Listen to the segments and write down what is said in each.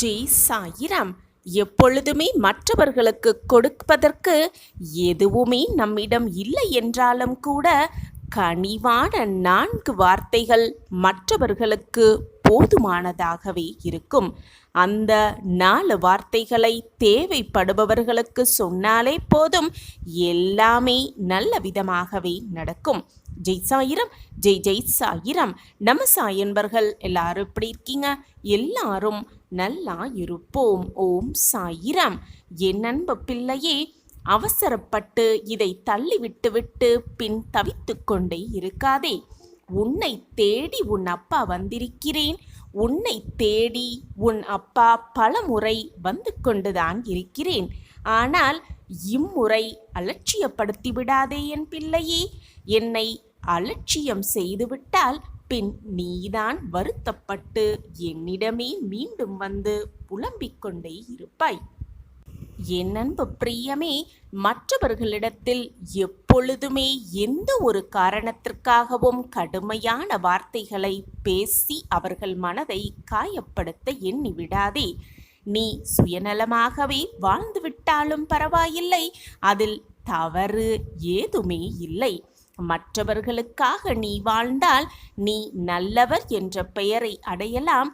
ஜெய் சாயிராம். எப்பொழுதுமே மற்றவர்களுக்கு கொடுப்பதற்கு எதுவுமே நம்மிடம் இல்லை என்றாலும் கூட கனிவான 4 வார்த்தைகள் மற்றவர்களுக்கு போதுமானதாகவே இருக்கும். அந்த 4 வார்த்தைகளை தேவைப்படுபவர்களுக்கு சொன்னாலே போதும், எல்லாமே நல்ல விதமாகவே நடக்கும். ஜெய் சாயிரம், ஜெய் ஜெய் சாயிரம். நம்ம சாயன்பர்கள் எல்லாரும் எப்படி இருக்கீங்க? எல்லாரும் நல்லா இருப்போம். ஓம் சாயிரம். என் அன்பு பிள்ளையே, அவசரப்பட்டு இதை தள்ளிவிட்டு பின் தவித்து கொண்டே இருக்காதே. உன்னை தேடி உன் அப்பா வந்திருக்கிறேன். உன்னை தேடி உன் அப்பா பலமுறை வந்து கொண்டுதான் இருக்கிறேன். ஆனால் இம்முறை அலட்சியப்படுத்தி விடாதே என் பிள்ளையே. என்னை அலட்சியம் செய்துவிட்டால் பின் நீதான் வருத்தப்பட்டு என்னிடமே மீண்டும் வந்து புலம்பிக் கொண்டே இருப்பாய். என் அன்பு பிரியமே, மற்றவர்களிடத்தில் எப்பொழுதுமே எந்த ஒரு காரணத்திற்காகவும் கடுமையான வார்த்தைகளை பேசி அவர்கள் மனதை காயப்படுத்த எண்ணி விடாதே. நீ சுயநலமாகவே வாழ்ந்துவிட்டாலும் பரவாயில்லை, அதில் தவறு ஏதுமே இல்லை. மற்றவர்களுக்காக நீ வாழ்ந்தால் நீ நல்லவர் என்ற பெயரை அடையலாம்.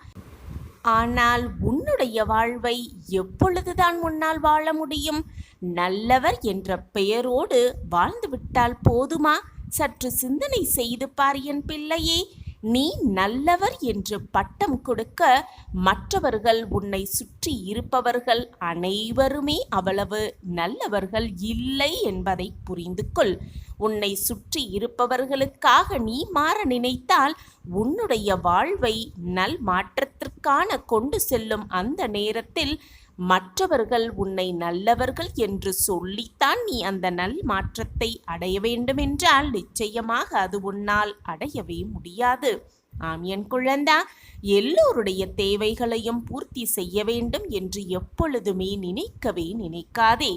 ஆனால் உன்னுடைய வாழ்வை எப்பொழுதுதான் உன்னால் வாழ முடியும்? நல்லவர் என்ற பெயரோடு வாழ்ந்துவிட்டால் போதுமா? சற்று சிந்தனை செய்து பார் என் பிள்ளையே. நீ நல்லவர் என்று பட்டம் கொடுக்க மற்றவர்கள் உன்னை சுற்றி இருப்பவர்கள் அனைவருமே அவ்வளவு நல்லவர்கள் இல்லை என்பதை புரிந்து கொள். உன்னை சுற்றி இருப்பவர்களுக்காக நீ மாற நினைத்தால் உன்னுடைய வாழ்வை நல் மாற்றத்திற்கான கொண்டு செல்லும் அந்த நேரத்தில் மற்றவர்கள் உன்னை நல்லவர்கள் என்று சொல்லித்தான் நீ அந்த நல் மாற்றத்தை அடைய வேண்டுமென்றால் நிச்சயமாக அது உன்னால் அடையவே முடியாது. ஆம் என் குழந்தா, எல்லோருடைய தேவைகளையும் பூர்த்தி செய்ய வேண்டும் என்று எப்பொழுதுமே நினைக்கவே நினைக்காதே.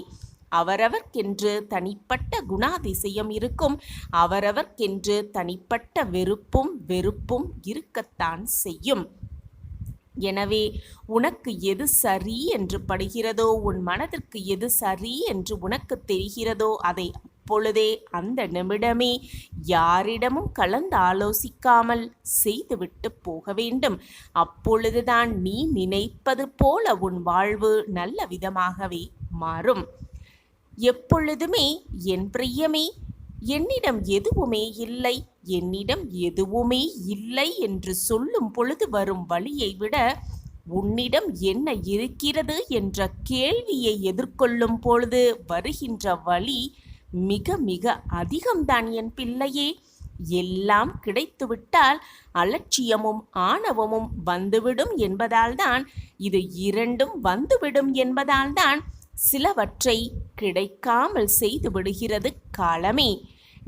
அவரவர்க்கென்று தனிப்பட்ட குணாதிசயம் இருக்கும். அவரவர்க்கென்று தனிப்பட்ட வெறுப்பும் இருக்கத்தான் செய்யும். எனவே உனக்கு எது சரி என்று படுகிறதோ, உன் மனதிற்கு எது சரி என்று உனக்கு தெரிகிறதோ அதை அப்பொழுதே அந்த நிமிடமே யாரிடமும் கலந்து ஆலோசிக்காமல் செய்துவிட்டு போக வேண்டும். அப்பொழுதுதான் நீ நினைப்பது போல உன் வாழ்வு நல்ல விதமாகவே மாறும். எப்பொழுதுமே என் பிரியமே, என்னிடம் எதுவுமே இல்லை என்று சொல்லும் பொழுது வரும் வலியை விட உன்னிடம் என்ன இருக்கிறது என்ற கேள்வியை எதிர்கொள்ளும் பொழுது வருகின்ற வலி மிக மிக அதிகம்தான் என் பிள்ளையே. எல்லாம் கிடைத்துவிட்டால் அலட்சியமும் ஆணவமும் வந்துவிடும் என்பதால்தான், இது இரண்டும் வந்துவிடும் என்பதால்தான் சிலவற்றை கிடைக்காமல் செய்து விடுகிறது காலமே.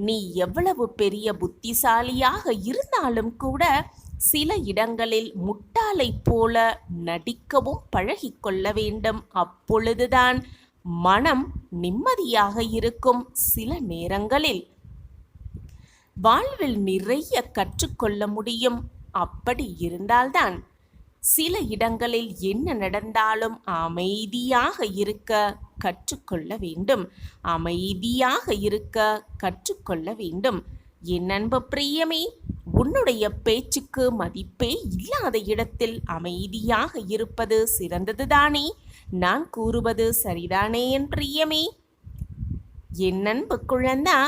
நீ எவ்வளவு பெரிய புத்திசாலியாக இருந்தாலும் கூட சில இடங்களில் முட்டாளை போல நடிக்கவும் பழகிக்கொள்ள வேண்டும். அப்பொழுதுதான் மனம் நிம்மதியாக இருக்கும். சில நேரங்களில் வாழ்வில் நிறைய கற்றுக்கொள்ள முடியும். அப்படி இருந்தால்தான் சில இடங்களில் என்ன நடந்தாலும் அமைதியாக இருக்க கற்றுக்கொள்ள வேண்டும். அமைதியாக இருக்க கற்றுக்கொள்ள வேண்டும். என் அன்பு பிரியமே, உன்னுடைய பேச்சுக்கு மதிப்பே இல்லாத இடத்தில் அமைதியாக இருப்பது சிறந்ததுதானே? நான் கூறுவது சரிதானே என் பிரியமே? என் அன்பு குழந்தா,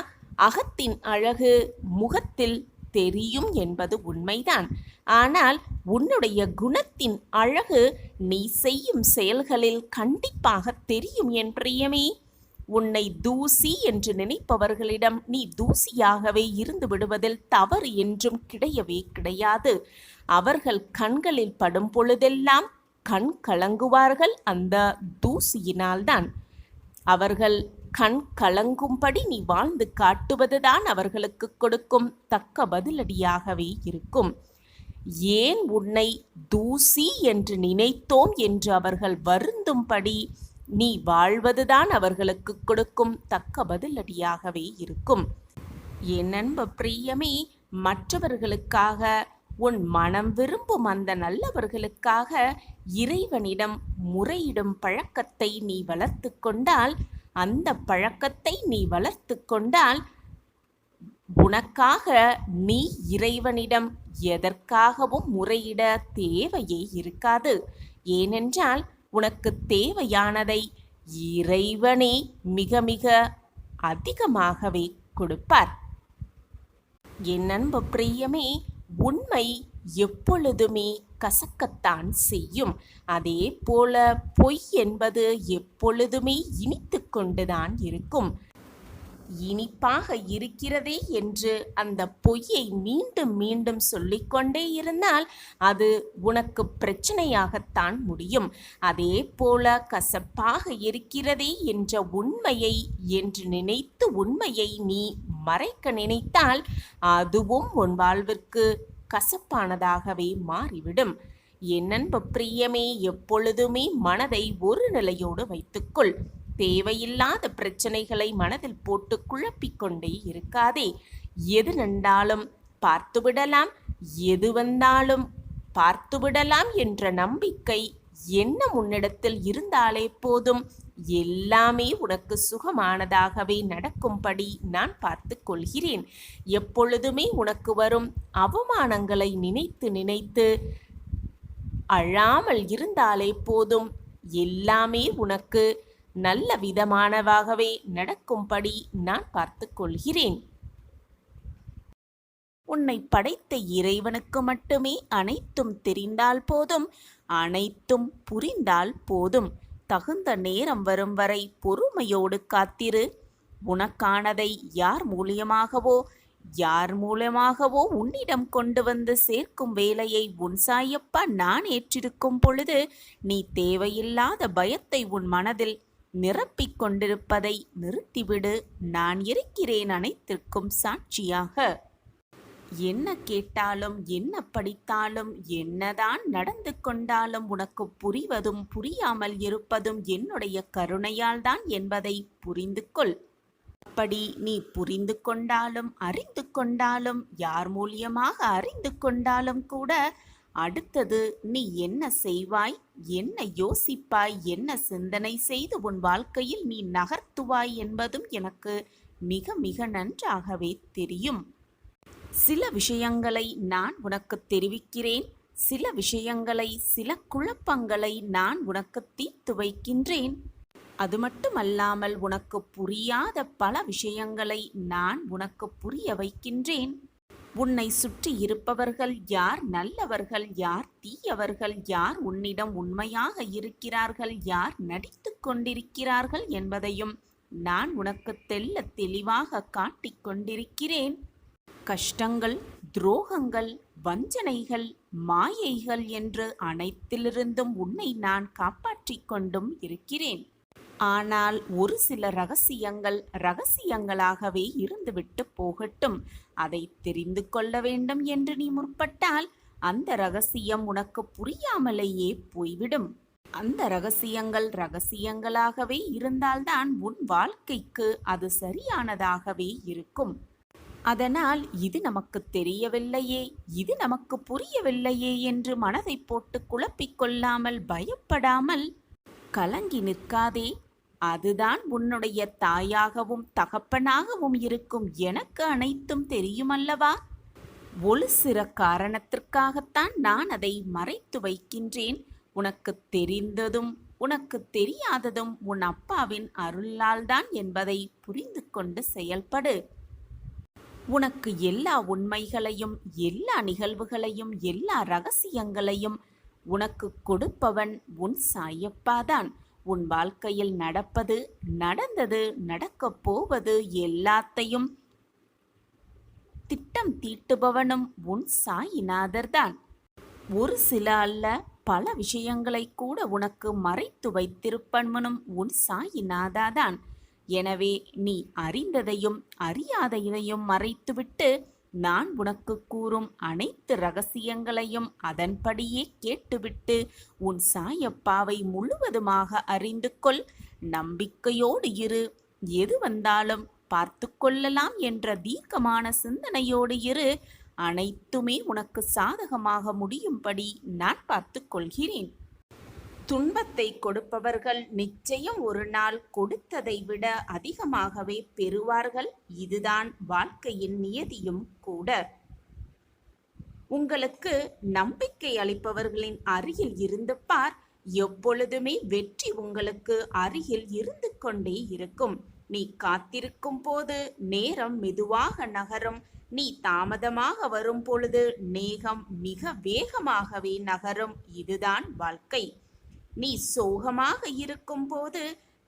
அகத்தின் அழகு முகத்தில் தெரியும் என்பது உண்மைதான். ஆனால் உன்னுடைய குணத்தின் அழகு நீ செய்யும் செயல்களில் கண்டிப்பாக தெரியும் என் பிரியமே. உன்னை தூசி என்று நினைப்பவர்களிடம் நீ தூசியாகவே இருந்து விடுவதில் தவறு என்றும் கிடையவே கிடையாது. அவர்கள் கண்களில் படும் பொழுதெல்லாம் கண் கலங்குவார்கள் அந்த தூசியினால்தான். அவர்கள் கண் கலங்கும்படி நீ வாழ்ந்து காட்டுவதுதான் அவர்களுக்கு கொடுக்கும் தக்க பதிலடியாகவே இருக்கும். ஏன் உன்னை தூசி என்று நினைத்தோம் என்று அவர்கள் வருந்தும்படி நீ வாழ்வதுதான் அவர்களுக்கு கொடுக்கும் தக்க பதிலடியாகவே இருக்கும். என் அன்பு பிரியமே, மற்றவர்களுக்காக உன் மனம் விரும்பும் அந்த நல்லவர்களுக்காக இறைவனிடம் முறையிடும் பழக்கத்தை நீ வளர்த்து கொண்டால், அந்த பழக்கத்தை நீ வளர்த்து கொண்டால் உனக்காக நீ இறைவனிடம் எதற்காகவும் முறையிட தேவையே இருக்காது. ஏனென்றால் உனக்கு தேவையானதை இறைவனே மிக மிக அதிகமாகவே கொடுப்பார். என் அன்பு பிரியமே, உண்மை எப்பொழுதுமே கசக்கத்தான் செய்யும். அதே போல பொய் என்பது எப்பொழுதுமே இனித்து கொண்டுதான் இருக்கும். இனிப்பாக இருக்கிறதே என்று அந்த பொய்யை மீண்டும் மீண்டும் சொல்லிக்கொண்டே இருந்தால் அது உனக்கு பிரச்சனையாகத்தான் முடியும். அதே போல கசப்பாக இருக்கிறதே என்ற உண்மையை என்று நினைத்து உண்மையை நீ மறைக்க நினைத்தால் அதுவும் உன் வாழ்விற்கு கசப்பானதாகவே மாறிவிடும். என் அன்பு பிரியமே, எப்பொழுதுமே மனதை ஒரு நிலையோடு வைத்துக்கொள். தேவையில்லாத பிரச்சனைகளை மனதில் போட்டு குழப்பிக்கொண்டே இருக்காதே. எது நண்டாலும் பார்த்துவிடலாம், எது வந்தாலும் பார்த்துவிடலாம் என்ற நம்பிக்கை எண்ணம் உன்னிடத்தில் இருந்தாலே போதும். எல்லாமே உனக்கு சுகமானதாகவே நடக்கும்படி நான் பார்த்து கொள்கிறேன். எப்பொழுதுமே உனக்கு வரும் அவமானங்களை நினைத்து நினைத்து அழாமல் இருந்தாலே போதும். எல்லாமே உனக்கு நல்ல விதமானவாகவே நடக்கும்படி நான் பார்த்து கொள்கிறேன். உன்னை படைத்த இறைவனுக்கு மட்டுமே அனைத்தும் தெரிந்தால் போதும், அனைத்தும் புரிந்தால் போதும். தகுந்த நேரம் வரும் வரை பொறுமையோடு காத்திரு. உனக்கானதை யார் மூலமாகவோ உன்னிடம் கொண்டு வந்து சேர்க்கும் வேலையை உன் சாயப்பா நான் ஏற்றிருக்கும் பொழுது நீ தேவையில்லாத பயத்தை உன் மனதில் நிரப்பிக் கொண்டிருப்பதை நிறுத்திவிடு. நான் இருக்கிறேன் அனைத்திற்கும் சாட்சியாக. என்ன கேட்டாலும் என்ன படித்தாலும் என்னதான் நடந்து கொண்டாலும் உனக்கு புரிவதும் புரியாமல் இருப்பதும் என்னுடைய கருணையால் தான் என்பதை புரிந்து கொள். அப்படி நீ புரிந்து கொண்டாலும் அறிந்து கொண்டாலும் யார் மூலியமாக அறிந்து கொண்டாலும் கூட அடுத்தது நீ என்ன செய்வாய், என்ன யோசிப்பாய், என்ன சிந்தனை செய்து உன் வாழ்க்கையில் நீ நகர்த்துவாய் என்பதும் எனக்கு மிக மிக நன்றாகவே தெரியும். சில விஷயங்களை நான் உனக்கு தெரிவிக்கிறேன், சில விஷயங்களை, சில குழப்பங்களை நான் உனக்கு தீர்த்து வைக்கின்றேன். அது மட்டுமல்லாமல் உனக்கு புரியாத பல விஷயங்களை நான் உனக்கு புரிய வைக்கின்றேன். உன்னை சுற்றி இருப்பவர்கள் யார் நல்லவர்கள், யார் தீயவர்கள், யார் உன்னிடம் உண்மையாக இருக்கிறார்கள், யார் நடித்து கொண்டிருக்கிறார்கள் என்பதையும் நான் உனக்கு தெள்ள தெளிவாக காட்டிக் கொண்டிருக்கிறேன். கஷ்டங்கள், துரோகங்கள், வஞ்சனைகள், மாயைகள் என்று அனைத்திலிருந்தும் உன்னை நான் காப்பாற்றிக் கொண்டும் இருக்கிறேன். ஆனால் ஒரு சில ரகசியங்கள் ரகசியங்களாகவே இருந்துவிட்டு போகட்டும். அதை தெரிந்து கொள்ள வேண்டும் என்று நீ முற்பட்டால் அந்த ரகசியம் உனக்கு புரியாமலேயே போய்விடும். அந்த ரகசியங்கள் ரகசியங்களாகவே இருந்தால்தான் உன் வாழ்க்கைக்கு அது சரியானதாகவே இருக்கும். அதனால் இது நமக்கு தெரியவில்லையே, இது நமக்கு புரியவில்லையே என்று மனதை போட்டு குழப்பிக்கொள்ளாமல் பயப்படாமல் கலங்கி நிற்காதே. அதுதான் உன்னுடைய தாயாகவும் தகப்பனாகவும் இருக்கும் எனக்கு அனைத்தும் தெரியுமல்லவா? ஒரு சில காரணத்திற்காகத்தான் நான் அதை மறைத்து வைக்கின்றேன். உனக்கு தெரிந்ததும் உனக்கு தெரியாததும் உன் அப்பாவின் அருளால் தான் என்பதை புரிந்து கொண்டு செயல்படு. உனக்கு எல்லா உண்மைகளையும், எல்லா நிகழ்வுகளையும், எல்லா ரகசியங்களையும் உனக்கு கொடுப்பவன் உன் சாயப்பாதான். உன் வாழ்க்கையில் நடப்பது, நடந்தது, நடக்கப் போவது எல்லாத்தையும் திட்டம் தீட்டுபவனும் உன் சாயிநாதர்தான். ஒரு சில அல்ல, பல விஷயங்களை கூட உனக்கு மறைத்து வைத்திருப்பவனும் உன் சாயிநாதாதான். எனவே நீ அறிந்ததையும் அறியாததையும் மறைத்துவிட்டு நான் உனக்கு கூறும் அனைத்து ரகசியங்களையும் அதன்படியே கேட்டுவிட்டு உன் சாயப்பாவை முழுவதுமாக அறிந்து கொள். நம்பிக்கையோடு இரு. எது வந்தாலும் பார்த்து கொள்ளலாம் என்ற தீர்க்கமான சிந்தனையோடு இரு. அனைத்துமே உனக்கு சாதகமாக முடியும்படி நான் பார்த்துக் கொள்கிறேன். துன்பத்தை கொடுப்பவர்கள் நிச்சயம் ஒரு நாள் கொடுத்ததை விட அதிகமாகவே பெறுவார்கள். இதுதான் வாழ்க்கையின் நியதியும் கூட. உங்களுக்கு நம்பிக்கை அளிப்பவர்களின் அருகில் இருந்து பார். எப்பொழுதுமே வெற்றி உங்களுக்கு அருகில் இருந்து கொண்டே இருக்கும். நீ காத்திருக்கும் போது நேரம் மெதுவாக நகரும். நீ தாமதமாக வரும் பொழுது நேகம் மிக வேகமாகவே நகரும். இதுதான் வாழ்க்கை. நீ சோகமாக இருக்கும் போது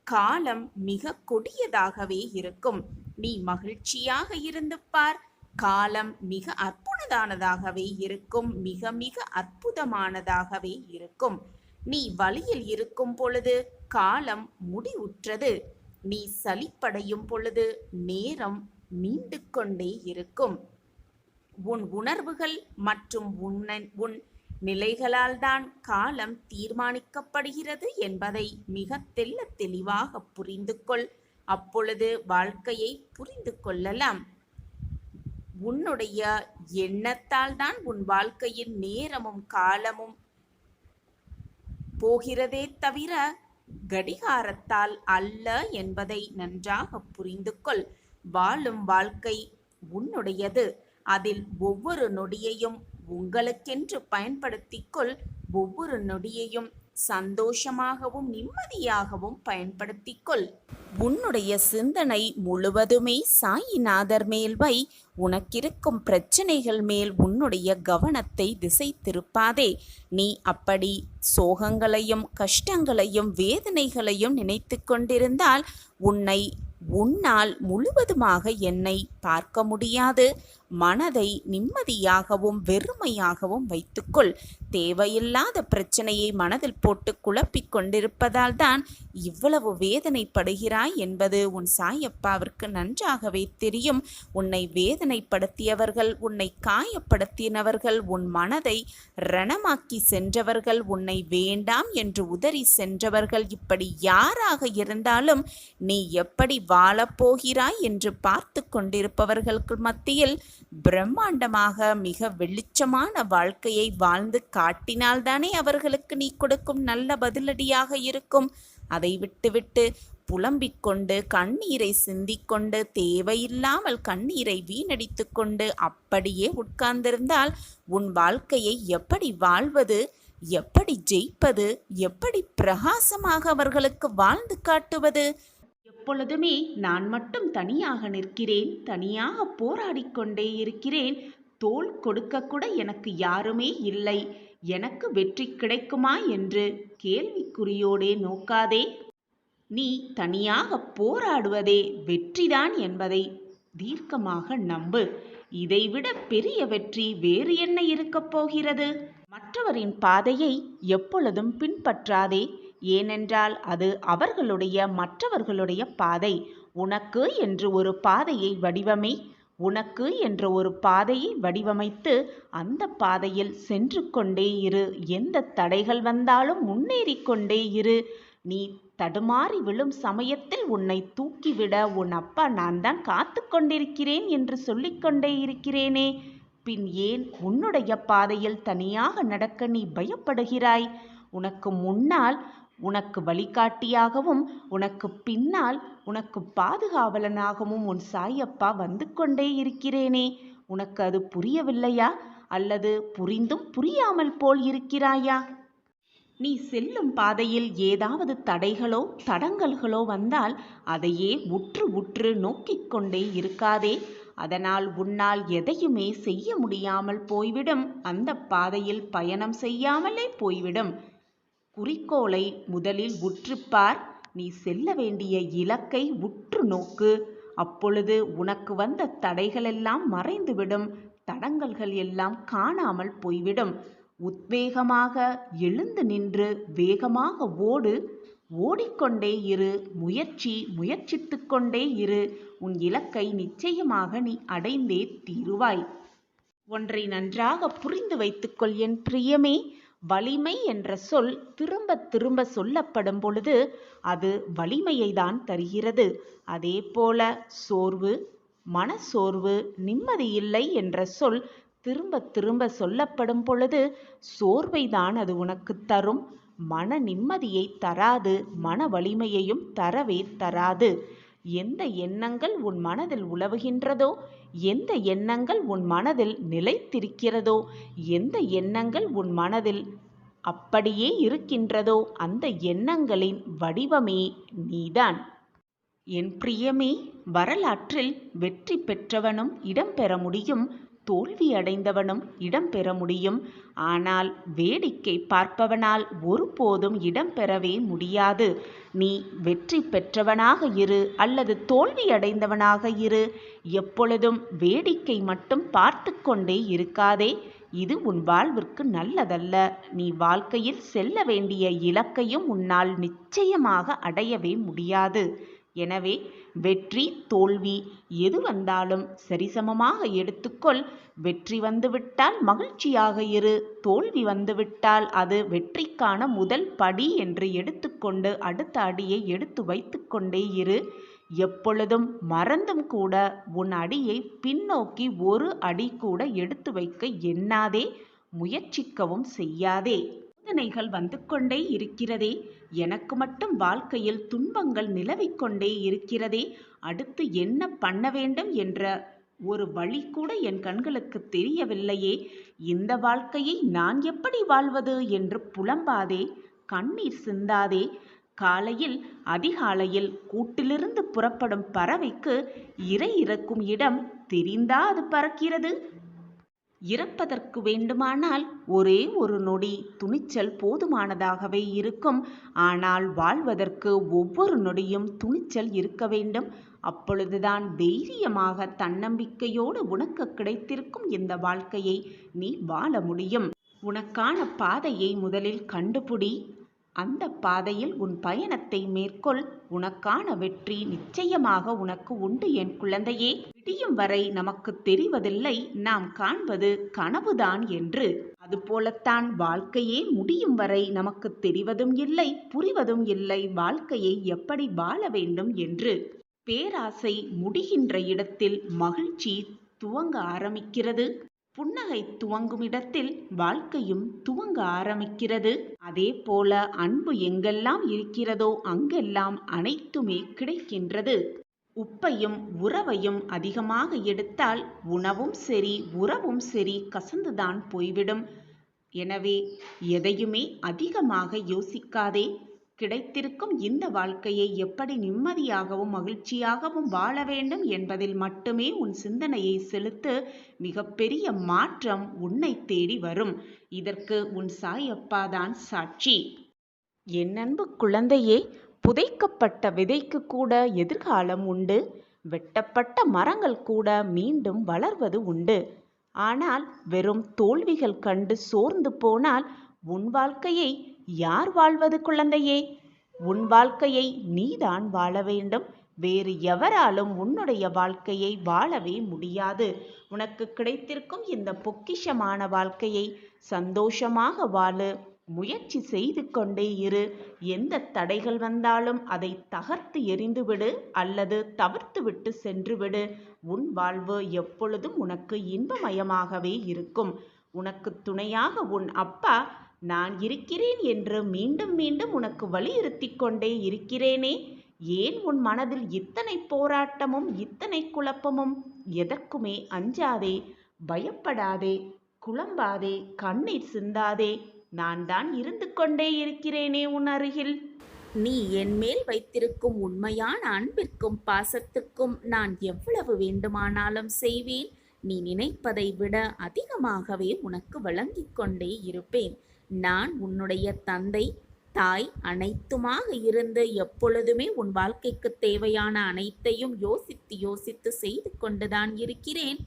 காலம் மிக கொடியதாகவே இருக்கும். நீ மகிழ்ச்சியாக இருந்து பார். காலம் மிக அற்புதமானதாகவே இருக்கும். மிக மிக அற்புதமானதாகவே இருக்கும். நீ வழியில் இருக்கும் பொழுது காலம் முடிவுற்றது. நீ சலிப்படையும் பொழுது நேரம் நீண்டு கொண்டே இருக்கும். உன் உணர்வுகள் மற்றும் உன் நிலைகளால் தான் காலம் தீர்மானிக்கப்படுகிறது என்பதை மிக தெளிவாக புரிந்து கொள். அப்பொழுது வாழ்க்கையை புரிந்து கொள்ளலாம். உன்னுடைய எண்ணத்தால் தான் உன் வாழ்க்கையின் நேரமும் காலமும் போகிறதே தவிர கடிகாரத்தால் அல்ல என்பதை நன்றாக புரிந்து கொள். வாழும் வாழ்க்கை உன்னுடையது. அதில் ஒவ்வொரு நொடியையும் உங்களுக்கென்று பயன்படுத்திக்கொள். ஒவ்வொரு நொடியையும் சந்தோஷமாகவும் நிம்மதியாகவும் பயன்படுத்திக்கொள். உன்னுடைய சிந்தனை முழுவதுமே சாயிநாதர் மேல் வை. உனக்கிருக்கும் பிரச்சனைகள் மேல் உன்னுடைய கவனத்தை திசை திருப்பாதே. நீ அப்படி சோகங்களையும் கஷ்டங்களையும் வேதனைகளையும் நினைத்து கொண்டிருந்தால் உன்னால் முழுவதுமாக என்னை பார்க்க முடியாது. மனதை நிம்மதியாகவும் வெறுமையாகவும் வைத்துக்கொள். தேவையில்லாத பிரச்சனையை மனதில் போட்டு குழப்பிக் கொண்டிருப்பதால் தான் இவ்வளவு வேதனைப்படுகிறாய் என்பது உன் சாயப்பாவிற்கு நன்றாகவே தெரியும். உன்னை வேதனைப்படுத்தியவர்கள், உன்னை காயப்படுத்தினவர்கள், உன் மனதை ரணமாக்கி சென்றவர்கள், உன்னை வேண்டாம் என்று உதறி சென்றவர்கள், இப்படி யாராக இருந்தாலும் நீ எப்படி வாழப்போகிறாய் என்று பார்த்து கொண்டிருப்பவர்களுக்கு மத்தியில் பிரம்மாண்டமாக மிக வெளிச்சமான வாழ்க்கையை வாழ்ந்து காட்டினால்தானே அவர்களுக்கு நீ கொடுக்கும் நல்ல பதிலடியாக இருக்கும். அதை விட்டுவிட்டு புலம்பிக் கொண்டு கண்ணீரை சிந்திக்கொண்டு தேவையில்லாமல் கண்ணீரை வீணடித்து கொண்டு அப்படியே உட்கார்ந்திருந்தால் உன் வாழ்க்கையை எப்படி வாழ்வது, எப்படி ஜெயிப்பது, எப்படி பிரகாசமாக அவர்களுக்கு வாழ்ந்து காட்டுவது? எப்பொழுதுமே நான் மட்டும் தனியாக நிற்கிறேன், தனியாக போராடிக்கொண்டே இருக்கிறேன், தோள் கொடுக்க கூட எனக்கு யாருமே இல்லை, எனக்கு வெற்றி கிடைக்குமா என்று கேள்விக்குறியோடே நோக்காதே. நீ தனியாக போராடுவதே வெற்றிதான் என்பதை தீர்க்கமாக நம்பு. இதைவிட பெரிய வெற்றி வேறு என்ன இருக்கப் போகிறது? மற்றவரின் பாதையை எப்பொழுதும் பின்பற்றாதே. ஏனென்றால் அது மற்றவர்களுடைய பாதை. உனக்கு என்று ஒரு பாதையை வடிவமைத்து அந்த பாதையில் சென்று கொண்டே இரு. எந்த தடைகள் வந்தாலும் முன்னேறி கொண்டே இரு. நீ தடுமாறி விழும் சமயத்தில் உன்னை தூக்கிவிட உன் அப்பா நான் தான் காத்து கொண்டிருக்கிறேன் என்று சொல்லிக்கொண்டே இருக்கிறேனே. பின் ஏன் உன்னுடைய பாதையில் தனியாக நடக்க நீ பயப்படுகிறாய்? உனக்கு முன்னால் உனக்கு வழிகாட்டியாகவும் உனக்கு பின்னால் உனக்கு பாதுகாவலனாகவும் உன் சாயப்பா வந்து கொண்டே இருக்கிறேனே. உனக்கு அது புரியவில்லையா? அல்லது புரிந்தும் புரியாமல் போல் இருக்கிறாயா? நீ செல்லும் பாதையில் ஏதாவது தடைகளோ தடங்கல்களோ வந்தால் அதையே உற்று உற்று நோக்கிக் கொண்டே இருக்காதே. அதனால் உன்னால் எதையுமே செய்ய முடியாமல் போய்விடும். அந்த பாதையில் பயணம் செய்யாமலே போய்விடும். குறிக்கோளை முதலில் உற்றுப்பார். நீ செல்ல வேண்டிய இலக்கை உற்று நோக்கு. அப்பொழுது உனக்கு வந்த தடைகளெல்லாம் மறைந்துவிடும். தடங்கல்கள் எல்லாம் காணாமல் போய்விடும். உத்வேகமாக எழுந்து நின்று வேகமாக ஓடு. ஓடிக்கொண்டே இரு. முயற்சித்து கொண்டே இரு. உன் இலக்கை நிச்சயமாக நீ அடைந்தே தீருவாய். ஒன்றை நன்றாக புரிந்து வைத்துக்கொள் என் பிரியமே. வலிமை என்ற சொல் திரும்ப திரும்ப சொல்லப்படும் பொழுது அது வலிமையை தான் தருகிறது. அதே போல சோர்வு, மனசோர்வு, நிம்மதியில்லை என்ற சொல் திரும்ப திரும்ப சொல்லப்படும் பொழுது சோர்வைதான் அது உனக்கு தரும். மன நிம்மதியை தராது, மன வலிமையையும் தரவே தராது. எந்த எண்ணங்கள் உன் மனதில் உலவுகின்றதோ, எந்த எண்ணங்கள் உன் மனதில் நிலைத்திருக்கிறதோ, எந்த எண்ணங்கள் உன் மனதில் அப்படியே இருக்கின்றதோ அந்த எண்ணங்களின் வடிவமே நீதான். என் பிரியமே, வரலாற்றில் வெற்றி பெற்றவனும் இடம்பெற முடியும், தோல்வி அடைந்தவனும் இடம்பெற முடியும். ஆனால் வேடிக்கை பார்ப்பவனால் ஒருபோதும் இடம்பெறவே முடியாது. நீ வெற்றி பெற்றவனாக இரு அல்லது தோல்வி அடைந்தவனாக இரு, எப்பொழுதும் வேடிக்கை மட்டும் பார்த்து கொண்டே இருக்காதே. இது உன் வாழ்விற்கு நல்லதல்ல. நீ வாழ்க்கையில் செல்ல வேண்டிய இலக்கையும் உன்னால் நிச்சயமாக அடையவே முடியாது. எனவே வெற்றி தோல்வி எது வந்தாலும் சரிசமமாக எடுத்துக்கொள். வெற்றி வந்துவிட்டால் மகிழ்ச்சியாக இரு, தோல்வி வந்துவிட்டால் அது வெற்றிக்கான முதல் படி என்று எடுத்துக்கொண்டு அடுத்த அடியை எடுத்து வைத்து கொண்டே இரு. எப்பொழுதும் மறந்தும் கூட உன் அடியை பின்னோக்கி ஒரு அடி கூட எடுத்து வைக்க எண்ணாதே, முயற்சிக்கவும் செய்யாதே. சோதனைகள் வந்து கொண்டே இருக்கிறதே, எனக்கு மட்டும் வாழ்க்கையில் துன்பங்கள் நிலவிக் கொண்டே இருக்கிறதே, அடுத்து என்ன பண்ண வேண்டும் என்ற ஒரு வழி கூட என் கண்களுக்கு தெரியவில்லையே, இந்த வாழ்க்கையை நான் எப்படி வாழ்வது என்று புலம்பாதே, கண்ணீர் சிந்தாதே. காலையில் அதிகாலையில் கூட்டிலிருந்து புறப்படும் பறவைக்கு இரை இறக்கும் இடம் தெரிந்தா அது பறக்கிறது? இறப்பதற்கு வேண்டுமானால் ஒரே ஒரு நொடி துணிச்சல் போதுமானதாகவே இருக்கும். ஆனால் வாழ்வதற்கு ஒவ்வொரு நொடியும் துணிச்சல் இருக்க வேண்டும். அப்பொழுதுதான் தைரியமாக தன்னம்பிக்கையோடு உனக்கு கிடைத்திருக்கும் இந்த வாழ்க்கையை நீ வாழ முடியும். உனக்கான பாதையை முதலில் கண்டுபிடி. அந்த பாதையில் உன் பயணத்தை மேற்கொள். உனக்கான வெற்றி நிச்சயமாக உனக்கு உண்டு என் குழந்தையே. விடியும் வரை நமக்கு தெரிவதில்லை நாம் காண்பது கனவுதான் என்று. அதுபோலத்தான் வாழ்க்கையே முடியும் வரை நமக்கு தெரிவதும் இல்லை, புரிவதும் இல்லை வாழ்க்கையை எப்படி வாழ வேண்டும் என்று. பேராசை முடிகின்ற இடத்தில் மகிழ்ச்சி துவங்க ஆரம்பிக்கிறது. புன்னகை துவங்கும் இடத்தில் வாழ்க்கையும் துவங்க ஆரம்பிக்கிறது. அதே போல அன்பு எங்கெல்லாம் இருக்கிறதோ அங்கெல்லாம் அனைத்துமே கிடைக்கின்றது. உப்பையும் உறவையும் அதிகமாக எடுத்தால் உணவும் சரி உறவும் சரி கசந்துதான் போய்விடும். எனவே எதையுமே அதிகமாக யோசிக்காதே. கிடைத்திருக்கும் இந்த வாழ்க்கையை எப்படி நிம்மதியாகவும் மகிழ்ச்சியாகவும் வாழ வேண்டும் என்பதில் மட்டுமே உன் சிந்தனையை செலுத்து. மிகப்பெரிய மாற்றம் உன்னை தேடி வரும். இதற்கு உன் சாயப்பா தான் சாட்சி. என் அன்பு குழந்தையே, புதைக்கப்பட்ட விதைக்கு கூட எதிர்காலம் உண்டு. வெட்டப்பட்ட மரங்கள் கூட மீண்டும் வளர்வது உண்டு. ஆனால் வெறும் தோல்விகள் கண்டு சோர்ந்து போனால் உன் வாழ்க்கையை யார் வாழ்வது குழந்தையே? உன் வாழ்க்கையை நீதான் வாழ வேண்டும். வேறு எவராலும் உன்னுடைய வாழ்க்கையை வாழவே முடியாது. உனக்கு கிடைத்திருக்கும் இந்த பொக்கிஷமான வாழ்க்கையை சந்தோஷமாக வாழு. முயற்சி செய்து கொண்டே இரு. எந்த தடைகள் வந்தாலும் அதை தகர்த்து எறிந்துவிடு அல்லது தவிர்த்து விட்டு சென்று விடு. உன் வாழ்வு எப்பொழுதும் உனக்கு இன்பமயமாகவே இருக்கும். உனக்கு துணையாக உன் அப்பா நான் இருக்கிறேன் என்று மீண்டும் மீண்டும் உனக்கு வலியுறுத்தி கொண்டே இருக்கிறேனே. ஏன் உன் மனதில் இத்தனை போராட்டமும் இத்தனை குழப்பமும்? எதற்குமே அஞ்சாதே, பயப்படாதே, குழம்பாதே, கண்ணீர் சிந்தாதே. நான் தான் இருந்து கொண்டே இருக்கிறேனே உன் அருகில். நீ என் மேல் வைத்திருக்கும் உண்மையான அன்பிற்கும் பாசத்திற்கும் நான் எவ்வளவு வேண்டுமானாலும் செய்வேன். நீ நினைப்பதை விட அதிகமாகவே உனக்கு வழங்கிக் கொண்டே இருப்பேன். நான் உன்னுடைய தந்தை தாய் அனைத்துமாக இருந்து எப்பொழுதுமே உன் வாழ்க்கைக்கு தேவையான அனைத்தையும் யோசித்து யோசித்து செய்து கொண்டுதான் இருக்கிறேன்.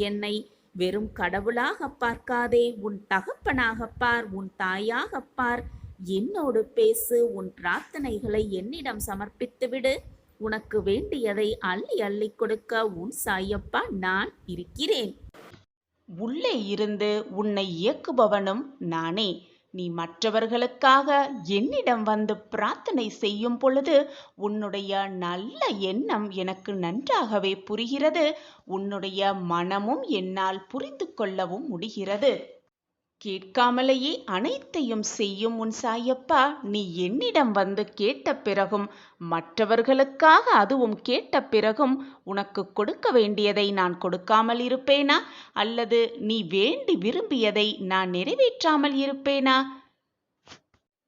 என்னை வெறும் கடவுளாக பார்க்காதே, உன் தகப்பனாக பார், உன் தாயாக பார். என்னோடு பேசு. உன் பிரார்த்தனைகளை என்னிடம் சமர்ப்பித்து விடு. உனக்கு வேண்டியதை அள்ளி அள்ளி கொடுக்க உன் சாயப்பா நான் இருக்கிறேன். உள்ளே இருந்து உன்னை இயக்குபவனும் நானே. நீ மற்றவர்களுக்காக என்னிடம் வந்து பிரார்த்தனை செய்யும் பொழுது உன்னுடைய நல்ல எண்ணம் எனக்கு நன்றாகவே புரிகிறது. உன்னுடைய மனமும் என்னால் புரிந்து கொள்ளவும் முடிகிறது. கேட்காமலேயே அனைத்தையும் செய்யும் உன் சாயப்பா நீ என்னிடம் வந்து கேட்ட பிறகும் மற்றவர்களுக்காக அதுவும் கேட்ட பிறகும் உனக்கு கொடுக்க வேண்டியதை நான் கொடுக்காமல் இருப்பேனா? அல்லது நீ வேண்டி விரும்பியதை நான் நிறைவேற்றாமல் இருப்பேனா?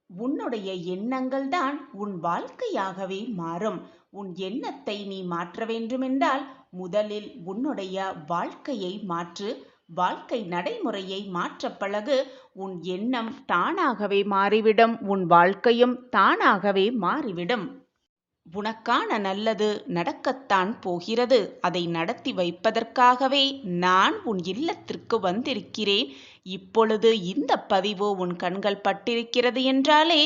உன்னுடைய எண்ணங்கள் தான் உன் வாழ்க்கையாகவே மாறும். உன் எண்ணத்தை நீ மாற்ற வேண்டுமென்றால் முதலில் உன்னுடைய வாழ்க்கையை மாற்று. வாழ்க்கை நடைமுறையை மாற்ற பழகு. உன் எண்ணம் தானாகவே மாறிவிடும். உன் வாழ்க்கையும் தானாகவே மாறிவிடும். உனக்கான நல்லது நடக்கத்தான் போகிறது. அதை நடத்தி வைப்பதற்காகவே நான் உன் இல்லத்திற்கு வந்திருக்கிறேன். இப்பொழுது இந்த பதிவு உன் கண்கள் பட்டிருக்கிறது என்றாலே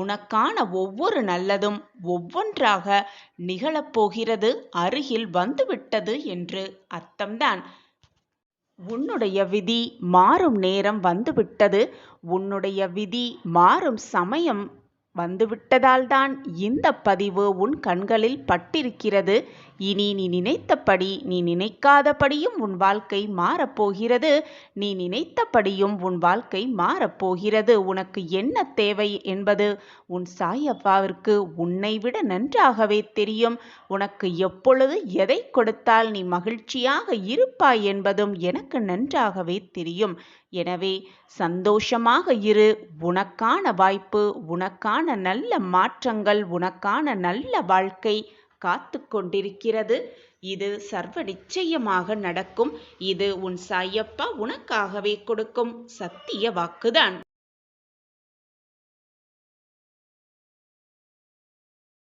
உனக்கான ஒவ்வொரு நல்லதும் ஒவ்வொன்றாக நிகழப்போகிறது, அருகில் வந்துவிட்டது என்று அர்த்தம்தான். உன்னுடைய விதி மாறும் நேரம் வந்துவிட்டது. உன்னுடைய விதி மாறும் சமயம் வந்துவிட்டதால் தான் இந்த பதிவு உன் கண்களில் பட்டிருக்கிறது. இனி நீ நினைத்தபடி நீ நினைக்காதபடியும் உன் வாழ்க்கை மாறப்போகிறது. நீ நினைத்தபடியும் உன் வாழ்க்கை மாறப்போகிறது. உனக்கு என்ன தேவை என்பது உன் சாயப்பாவிற்கு உன்னை விட நன்றாகவே தெரியும். உனக்கு எப்பொழுது எதை கொடுத்தால் நீ மகிழ்ச்சியாக இருப்பாய் என்பதும் எனக்கு நன்றாகவே தெரியும். எனவே சந்தோஷமாக இரு. உனக்கான வாய்ப்பு, உனக்கான நல்ல மாற்றங்கள், உனக்கான நல்ல வாழ்க்கை காத்து கொண்டிருக்கிறது. இது சர்வ நிச்சயமாக நடக்கும். இது உன் சாயப்பா உனக்காகவே கொடுக்கும் சத்திய வாக்குதான்.